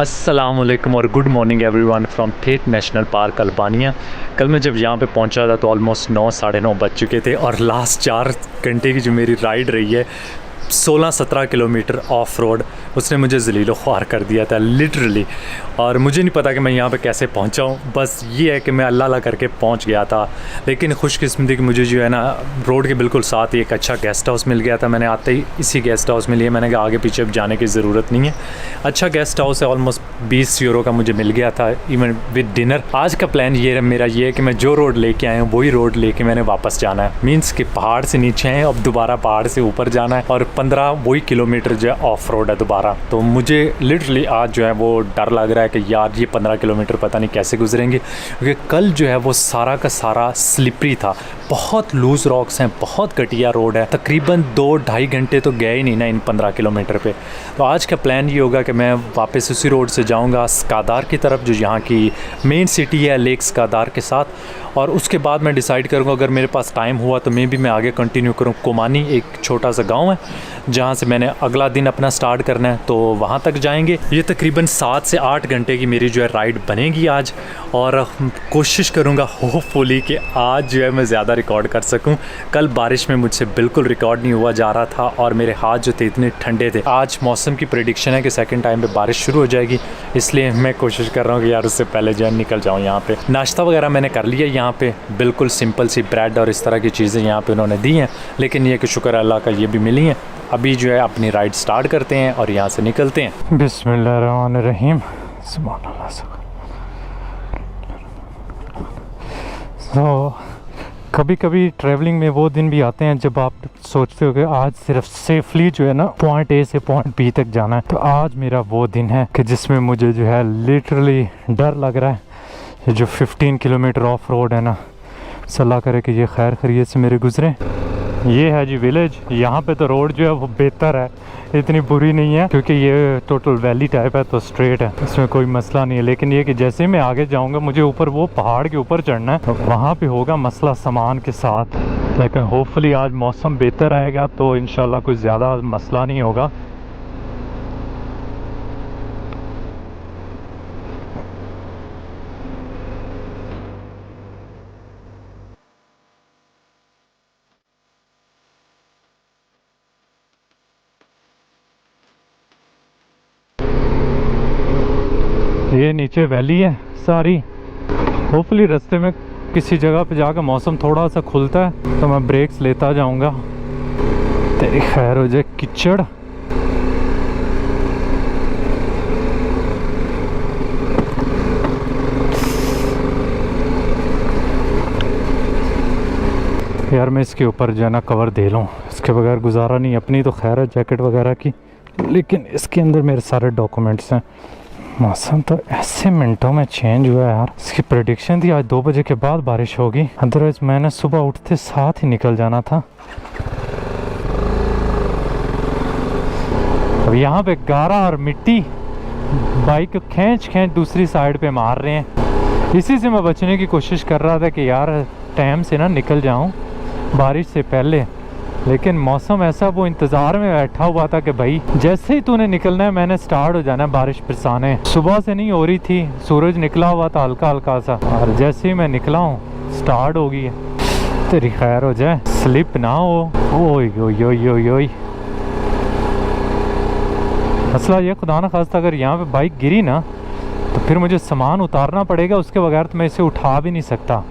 अस्सलामुअलैकुम और good morning everyone from ठेठ नेशनल पार्क अल्बानिया। कल मैं जब यहाँ पे पहुँचा था तो ऑलमोस्ट 9 साढ़े 9 बज चुके थे और लास्ट 4 घंटे की जो मेरी राइड रही है 16-17 किलोमीटर ऑफ रोड, उसने मुझे ज़लीलो ख्वार कर दिया था लिटरली। और मुझे नहीं पता कि मैं यहाँ पे कैसे पहुँचा हूँ, बस ये है कि मैं अल्लाह अल्लाह करके पहुँच गया था। लेकिन खुशकिस्मती कि मुझे जो है ना रोड के बिल्कुल साथ ही एक अच्छा गेस्ट हाउस मिल गया था। मैंने आते ही इसी गेस्ट हाउस में लिया, मैंने कहा आगे पीछे अब जाने की ज़रूरत नहीं है। अच्छा गेस्ट हाउस है, ऑलमोस्ट 20 यूरो का मुझे मिल गया था इवन विद डिनर। आज का प्लान ये मेरा ये है कि मैं जो रोड लेके आया हूँ वही रोड लेके मैंने वापस जाना है। मीन्स कि पहाड़ से नीचे हैं, अब दोबारा पहाड़ से ऊपर जाना है और 15 वही किलोमीटर जो है ऑफ रोड है दोबारा। तो मुझे लिटरली आज जो है वो डर लग रहा है कि यार ये 15 किलोमीटर पता नहीं कैसे गुजरेंगे, क्योंकि कल जो है वो सारा का सारा स्लिपरी था। बहुत लूज़ रॉक्स हैं, बहुत घटिया रोड है। तकरीबन 2-2.5 घंटे तो गए ही नहीं ना इन 15 किलोमीटर पे। तो आज का प्लान ये होगा कि मैं वापस उसी रोड से जाऊंगा स्कादार की तरफ, जो यहाँ की मेन सिटी है लेक स्कादार के साथ। और उसके बाद मैं डिसाइड करूँगा, अगर मेरे पास टाइम हुआ तो मैं भी आगे कंटिन्यू करूँ। कोमानी एक छोटा सा गाँव है जहाँ से मैंने अगला दिन अपना स्टार्ट करना है, तो वहाँ तक जाएंगे। ये तकरीबन 7 से 8 घंटे की मेरी जो है राइड बनेगी आज। और कोशिश करूँगा होपफुली कि आज जो है मैं ज़्यादा रिकॉर्ड कर सकूँ। कल बारिश में मुझसे बिल्कुल रिकॉर्ड नहीं हुआ जा रहा था और मेरे हाथ जो थे इतने ठंडे थे। आज मौसम की प्रेडिक्शन है कि सेकंड टाइम पे बारिश शुरू हो जाएगी, इसलिए मैं कोशिश कर रहा हूँ कि यार उससे पहले जो है निकल जाऊँ यहाँ पे। नाश्ता वगैरह मैंने कर लिया यहाँ पे, बिल्कुल सिंपल सी ब्रेड और इस तरह की चीज़ें यहाँ पे उन्होंने दी हैं, लेकिन ये कि शुक्र अल्लाह का ये भी मिली हैं। अभी जो है अपनी राइड स्टार्ट करते हैं और यहाँ से निकलते हैं। बिस्मिल्लाहिर्रहमानिर्रहीम। सुभान अल्लाह। तो कभी कभी ट्रैवलिंग में वो दिन भी आते हैं जब आप सोचते हो कि आज सिर्फ सेफली जो है ना पॉइंट ए से पॉइंट बी तक जाना है। तो आज मेरा वो दिन है कि जिसमें मुझे जो है लिटरली डर लग रहा है। ये जो 15 किलोमीटर ऑफ रोड है ना, सल्ला करे कि ये खैर खैरियत से मेरे गुजरे। ये है जी विलेज। यहाँ पे तो रोड जो है वो बेहतर है, इतनी बुरी नहीं है क्योंकि ये टोटल वैली टाइप है, तो स्ट्रेट है, इसमें कोई मसला नहीं है। लेकिन ये कि जैसे ही मैं आगे जाऊँगा मुझे ऊपर वो पहाड़ के ऊपर चढ़ना है, तो वहाँ पे होगा मसला सामान के साथ। लेकिन होपफुली आज मौसम बेहतर आएगा तो इंशाल्लाह कोई ज़्यादा मसला नहीं होगा। ये नीचे वैली है सारी। होपफुली रास्ते में किसी जगह पे जाकर मौसम थोड़ा सा खुलता है तो मैं ब्रेक्स लेता जाऊंगा। तेरी खैर हो जाए कीचड़। यार मैं इसके ऊपर जो है ना कवर दे लूँ, इसके बगैर गुजारा नहीं। अपनी तो खैर है जैकेट वगैरह की, लेकिन इसके अंदर मेरे सारे डॉक्यूमेंट्स हैं। मौसम तो ऐसे मिनटों में चेंज हुआ है यार। इसकी प्रेडिक्शन थी आज 2 बजे के बाद बारिश होगी, अदरवाइज मैंने सुबह उठते साथ ही निकल जाना था। अब यहाँ पे गारा और मिट्टी बाइक को खींच दूसरी साइड पे मार रहे हैं। इसी से मैं बचने की कोशिश कर रहा था कि यार टाइम से ना निकल जाऊँ बारिश से पहले, लेकिन मौसम ऐसा, वो इंतज़ार में बैठा हुआ था कि भाई जैसे ही तूने निकलना है मैंने स्टार्ट हो जाना है बारिश बरसाने। सुबह से नहीं हो रही थी, सूरज निकला हुआ था हल्का हल्का सा, और जैसे ही मैं निकला हूँ स्टार्ट हो गई है। तेरी खैर हो जाए, स्लिप ना हो। ओए ओए ओए ओए ओए। मसला ये, खुदा ना खास्ता अगर यहाँ पे बाइक गिरी ना तो फिर मुझे सामान उतारना पड़ेगा, उसके बगैर तो मैं इसे उठा भी नहीं सकता।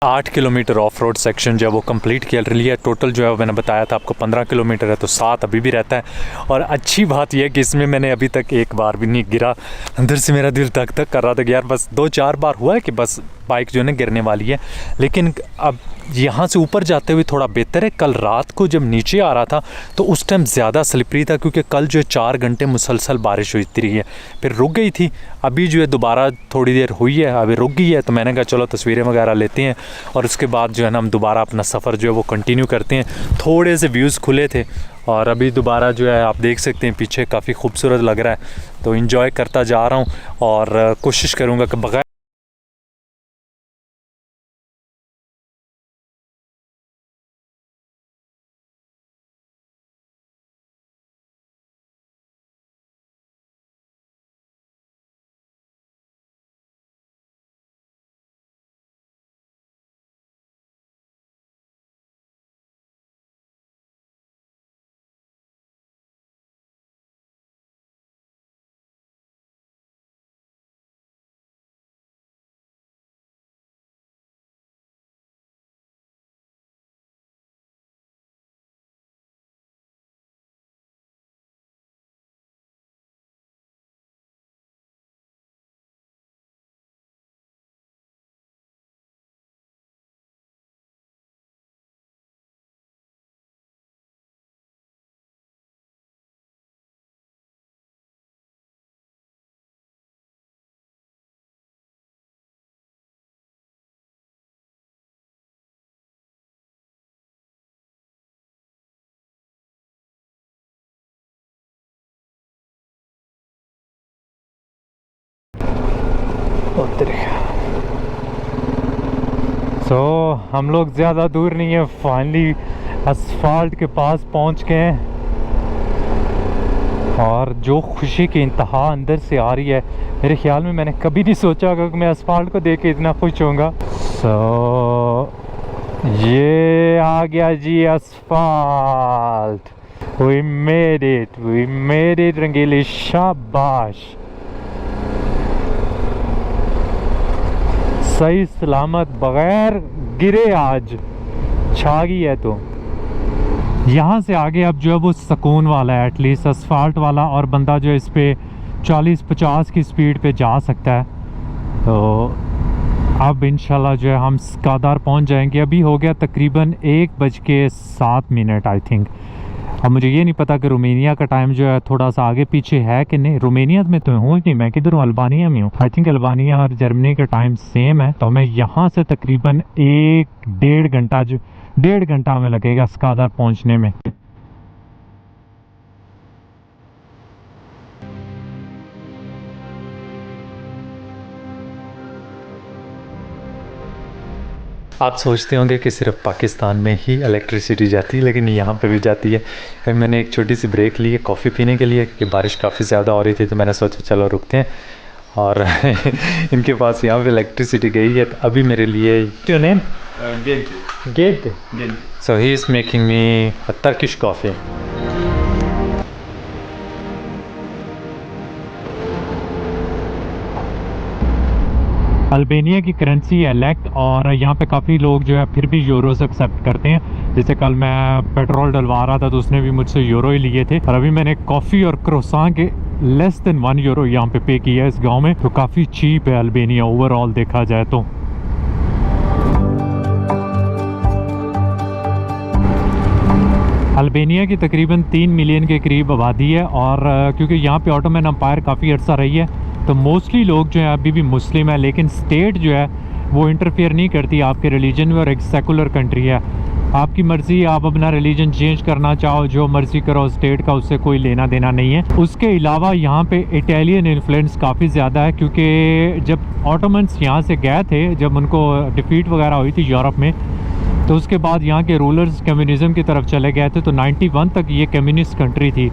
8 किलोमीटर ऑफ रोड सेक्शन जो है वो कंप्लीट कर लिया। टोटल जो है मैंने बताया था आपको 15 किलोमीटर है, तो 7 अभी भी रहता है। और अच्छी बात यह है कि इसमें मैंने अभी तक एक बार भी नहीं गिरा। अंदर से मेरा दिल धक धक कर रहा था कि यार बस 2-4 बार हुआ है कि बस बाइक जो है ना गिरने वाली है, लेकिन अब यहाँ से ऊपर जाते हुए थोड़ा बेहतर है। कल रात को जब नीचे आ रहा था तो उस टाइम ज़्यादा स्लिपरी था, क्योंकि कल जो है 4 घंटे मुसलसल बारिश हुई रही है, फिर रुक गई थी। अभी जो है दोबारा थोड़ी देर हुई है, अभी रुक गई है, तो मैंने कहा चलो तस्वीरें वगैरह लेते हैं और उसके बाद जो है ना हम दोबारा अपना सफ़र जो है वो कंटिन्यू करते हैं। थोड़े से व्यूज़ खुले थे और अभी दोबारा जो है आप देख सकते हैं पीछे काफ़ी खूबसूरत लग रहा है, तो इन्जॉय करता जा रहा हूँ और कोशिश करूँगा कि बगैर हम लोग ज़्यादा दूर नहीं है, फाइनली असफाल्ट के पास पहुंच गए हैं और जो खुशी की इंतहा अंदर से आ रही है, मेरे ख्याल में मैंने कभी नहीं सोचा होगा कि मैं असफाल्ट को देख के इतना खुश होऊंगा। ये आ गया जी असफाल्ट, वी मेड इट रंगीली, शाबाश, सही सलामत बगैर गिरे आज छा गई है। तो यहाँ से आगे अब जो है वो सुकून वाला है, एटलीस्ट असफाल्ट वाला, और बंदा जो है इस पे 40-50 की स्पीड पे जा सकता है। तो अब इंशाल्लाह जो है हम स्कादार पहुँच जाएंगे। अभी हो गया तकरीबन 1:07 आई थिंक। अब मुझे ये नहीं पता कि रोमेनिया का टाइम जो है थोड़ा सा आगे पीछे है कि नहीं। रोमेनिया में तो हूँ नहीं, मैं किधर हूँ, अल्बानिया में हूँ। आई थिंक अल्बानिया और जर्मनी का टाइम सेम है। तो मैं यहाँ से तकरीबन 1-1.5 घंटा में लगेगा स्कादार पहुँचने में। आप सोचते होंगे कि सिर्फ पाकिस्तान में ही इलेक्ट्रिसिटी जाती है, लेकिन यहाँ पे भी जाती है। फिर मैंने एक छोटी सी ब्रेक ली है कॉफ़ी पीने के लिए, क्योंकि बारिश काफ़ी ज़्यादा हो रही थी, तो मैंने सोचा चलो रुकते हैं। और इनके पास यहाँ पे इलेक्ट्रिसिटी गई है, तो अभी मेरे लिए name gate, so he is making me a Turkish coffee. Albania की करेंसी है लेक, और यहाँ पे काफ़ी लोग जो है फिर भी यूरोस एक्सेप्ट करते हैं। जैसे कल मैं पेट्रोल डलवा रहा था तो उसने भी मुझसे यूरो ही लिए थे, और अभी मैंने कॉफ़ी और क्रोसान के लेस देन 1 यूरो यहाँ पे पे किया है इस गांव में। तो काफ़ी चीप है अल्बानिया ओवरऑल देखा जाए तो। अल्बानिया की तकरीबन 3 मिलियन के करीब आबादी है, और क्योंकि यहाँ पे ऑटोमन एम्पायर काफ़ी अर्सा रही है, तो मोस्टली लोग जो है अभी भी मुस्लिम है। लेकिन स्टेट जो है वो इंटरफेयर नहीं करती आपके रिलीजन में, और एक सेकुलर कंट्री है। आपकी मर्ज़ी, आप अपना रिलीजन चेंज करना चाहो, जो मर्ज़ी करो, स्टेट का उससे कोई लेना देना नहीं है। उसके अलावा यहाँ पे इटालियन इन्फ्लुएंस काफ़ी ज़्यादा है, क्योंकि जब ऑटोमन्स यहाँ से गए थे, जब उनको डिफीट वगैरह हुई थी यूरोप में, तो उसके बाद यहाँ के रूलर्स कम्युनिज़म की तरफ चले गए थे। तो 91 तक ये कम्युनिस्ट कंट्री थी।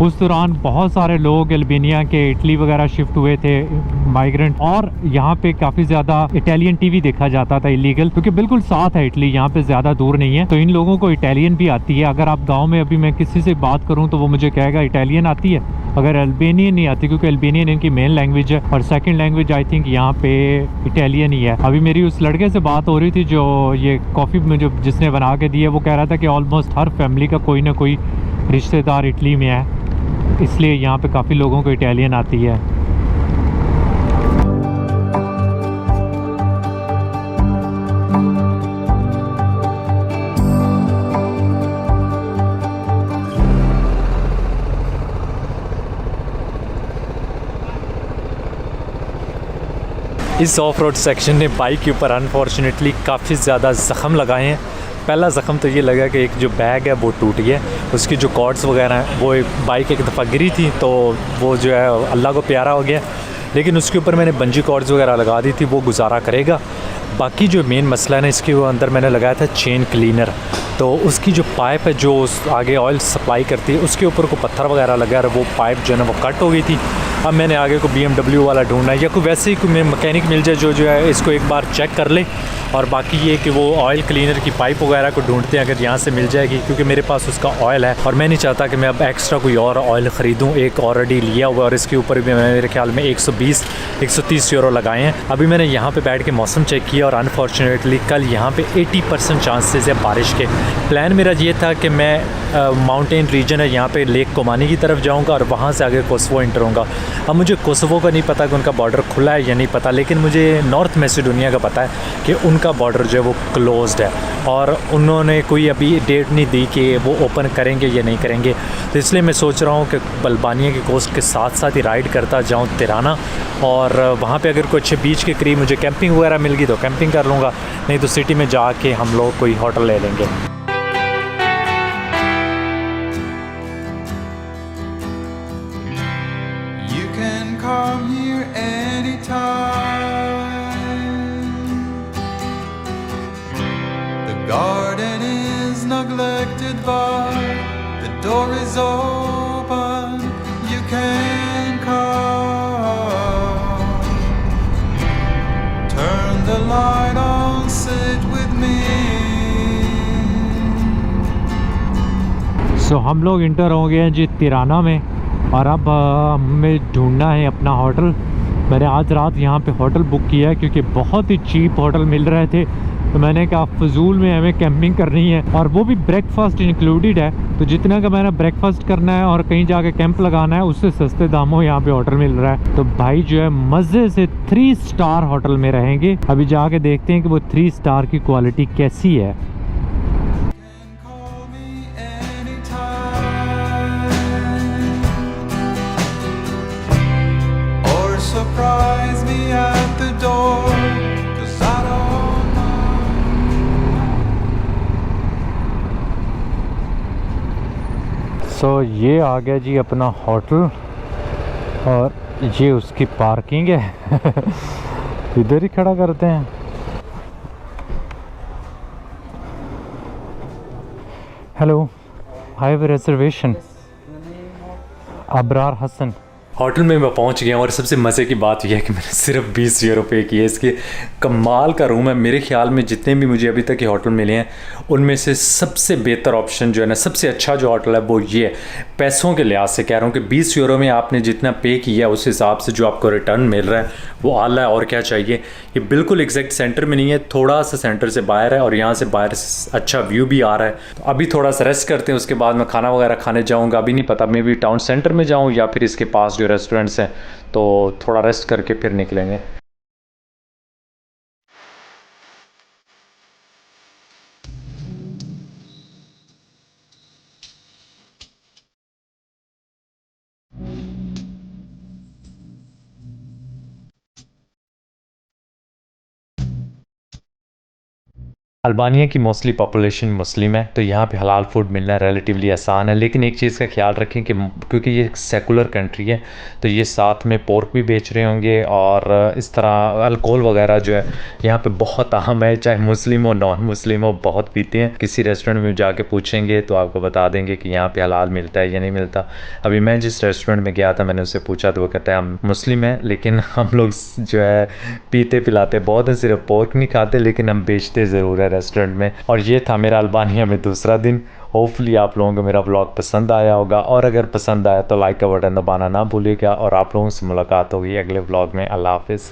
उस दौरान बहुत सारे लोग अल्बानिया के इटली वगैरह शिफ्ट हुए थे, माइग्रेंट, और यहाँ पे काफ़ी ज़्यादा इटालियन टीवी देखा जाता था इलीगल, क्योंकि बिल्कुल साथ है इटली, यहाँ पे ज़्यादा दूर नहीं है। तो इन लोगों को इटालियन भी आती है। अगर आप गांव में अभी मैं किसी से बात करूँ तो वो मुझे कहेगा इटालियन आती है, अगर अल्बानियन नहीं आती, क्योंकि अल्बानियन इनकी मेन लैंग्वेज है, और सेकेंड लैंग्वेज आई थिंक यहाँ पे इटालियन ही है। अभी मेरी उस लड़के से बात हो रही थी जो ये कॉफ़ी में जो जिसने बना के दी है, वो कह रहा था कि ऑलमोस्ट हर फैमिली का कोई ना कोई रिश्तेदार इटली में है, इसलिए यहाँ पे काफ़ी लोगों को इटालियन आती है। इस ऑफ रोड सेक्शन ने बाइक के ऊपर अनफॉर्चुनेटली काफ़ी ज़्यादा ज़ख्म लगाए हैं, पहला ज़ख़म तो ये लगा कि एक जो बैग है वो टूट गया, उसकी जो कॉर्ड्स वगैरह हैं, वो बाइक एक दफ़ा गिरी थी तो वो जो है अल्लाह को प्यारा हो गया, लेकिन उसके ऊपर मैंने बंजी कॉर्ड्स वगैरह लगा दी थी, वो गुजारा करेगा। बाकी जो मेन मसला है ना, इसके वो अंदर मैंने लगाया था चेन क्लीनर, तो उसकी जो पाइप है जो आगे ऑयल सप्लाई करती है, उसके ऊपर को पत्थर वगैरह लगा और वो पाइप जो है ना वो कट हो गई थी। अब मैंने आगे को BMW वाला ढूंढना है या कोई वैसे ही कोई मैकेनिक मिल जाए जो है इसको एक बार चेक कर ले। और बाकी ये कि वो ऑयल क्लीनर की पाइप वगैरह को ढूंढते हैं, अगर यहाँ से मिल जाएगी, क्योंकि मेरे पास उसका ऑयल है और मैं नहीं चाहता कि मैं अब एक्स्ट्रा कोई और ऑयल ख़रीदूँ। एक ऑलरेडी लिया हुआ और इसके ऊपर भी मैंने मेरे ख्याल में 120-130 यूरो लगाए हैं। अभी मैंने यहाँ पे बैठ के मौसम चेक किया और अनफॉर्चुनेटली कल यहाँ पे 80% चांसेस है बारिश के। प्लान मेरा ये था कि मैं माउंटेन रीजन है यहाँ पे लेक कोमानी की तरफ जाऊँगा और वहाँ से आगे कोसोवो इंटर होऊंगा। अब मुझे कोसोवो का नहीं पता कि उनका बॉर्डर खुला है या नहीं पता, लेकिन मुझे नॉर्थ मैसेडोनिया का पता है कि उनका बॉर्डर जो है वो क्लोज्ड है और उन्होंने कोई अभी डेट नहीं दी कि वो ओपन करेंगे या नहीं करेंगे। तो इसलिए मैं सोच रहा हूँ कि अल्बानिया की कोस्ट के साथ साथ ही राइड करता जाऊँ तिराना, और वहाँ पे अगर कोई अच्छे बीच के करीब मुझे कैंपिंग वगैरह मिल गई तो कैंपिंग कर लूँगा, नहीं तो सिटी में जाके हम लोग कोई होटल ले लेंगे। Come here anytime. The garden is neglected, but the door is open. You can come. Turn the light on, sit with me. So हम लोग इंटर हो गए हैं जी तिराना में और अब हमें ढूंढना है अपना होटल। मैंने आज रात यहाँ पे होटल बुक किया है क्योंकि बहुत ही चीप होटल मिल रहे थे, तो मैंने कहा फजूल में हमें कैंपिंग करनी है और वो भी ब्रेकफास्ट इंक्लूडेड है, तो जितना का मैंने ब्रेकफास्ट करना है और कहीं जाके कैंप लगाना है उससे सस्ते दामों यहाँ पे होटल मिल रहा है। तो भाई जो है मज़े से 3 स्टार होटल में रहेंगे। अभी जाके देखते हैं कि वो 3 स्टार की क्वालिटी कैसी है। Surprise me at the door, 'cause I don't know. ये आ गया जी अपना होटल और ये उसकी पार्किंग है इधर ही खड़ा करते हैं। Hello, I have a reservation. Abrar Hasan. Hotel में मैं पहुंच गया और सबसे मज़े की बात यह है कि मैंने सिर्फ 20 यूरो पे किए। इसके कमाल का रूम है। मेरे ख्याल में जितने भी मुझे अभी तक ये होटल मिले हैं उनमें से सबसे बेहतर ऑप्शन जो है ना, सबसे अच्छा जो होटल है वो ये है। पैसों के लिहाज से कह रहा हूँ कि 20 यूरो में आपने जितना पे किया उस हिसाब से जो आपको रिटर्न मिल रहा है वो आला है। और क्या चाहिए। ये बिल्कुल एग्जैक्ट सेंटर में नहीं है, थोड़ा सा सेंटर से बाहर है और यहाँ से बाहर अच्छा व्यू भी आ रहा है। तो अभी थोड़ा सा रेस्ट करते हैं, उसके बाद मैं खाना वगैरह खाने जाऊँगा। अभी नहीं पता, मे भी टाउन सेंटर में जाऊँ या फिर इसके पास जो रेस्टोरेंट्स हैं, तो थोड़ा रेस्ट करके फिर निकलेंगे। अल्बानिया की मोस्टली पॉपुलेशन मुस्लिम है, तो यहाँ पे हलाल फूड मिलना रिलेटिवली आसान है। लेकिन एक चीज़ का ख्याल रखें कि क्योंकि ये एक सेकुलर कंट्री है तो ये साथ में पोर्क भी बेच रहे होंगे और इस तरह अल्कोहल वगैरह जो है यहाँ पे बहुत अहम है। चाहे मुस्लिम हो नॉन मुस्लिम हो, बहुत पीते हैं। किसी रेस्टोरेंट में जाके पूछेंगे तो आपको बता देंगे कि यहाँ पे हलाल मिलता है या नहीं मिलता। अभी मैं जिस रेस्टोरेंट में गया था मैंने उससे पूछा तो वो कहता है हम मुस्लिम हैं लेकिन हम लोग जो है पीते पिलाते बहुत हैं, सिर्फ पोर्क नहीं खाते लेकिन हम बेचते ज़रूर है रेस्टोरेंट में। और ये था मेरा अल्बानिया में दूसरा दिन। होपफुली आप लोगों को मेरा व्लॉग पसंद आया होगा और अगर पसंद आया तो लाइक का बटन दबाना ना भूलिएगा और आप लोगों से मुलाकात होगी अगले व्लॉग में। अल्लाह हाफिज़।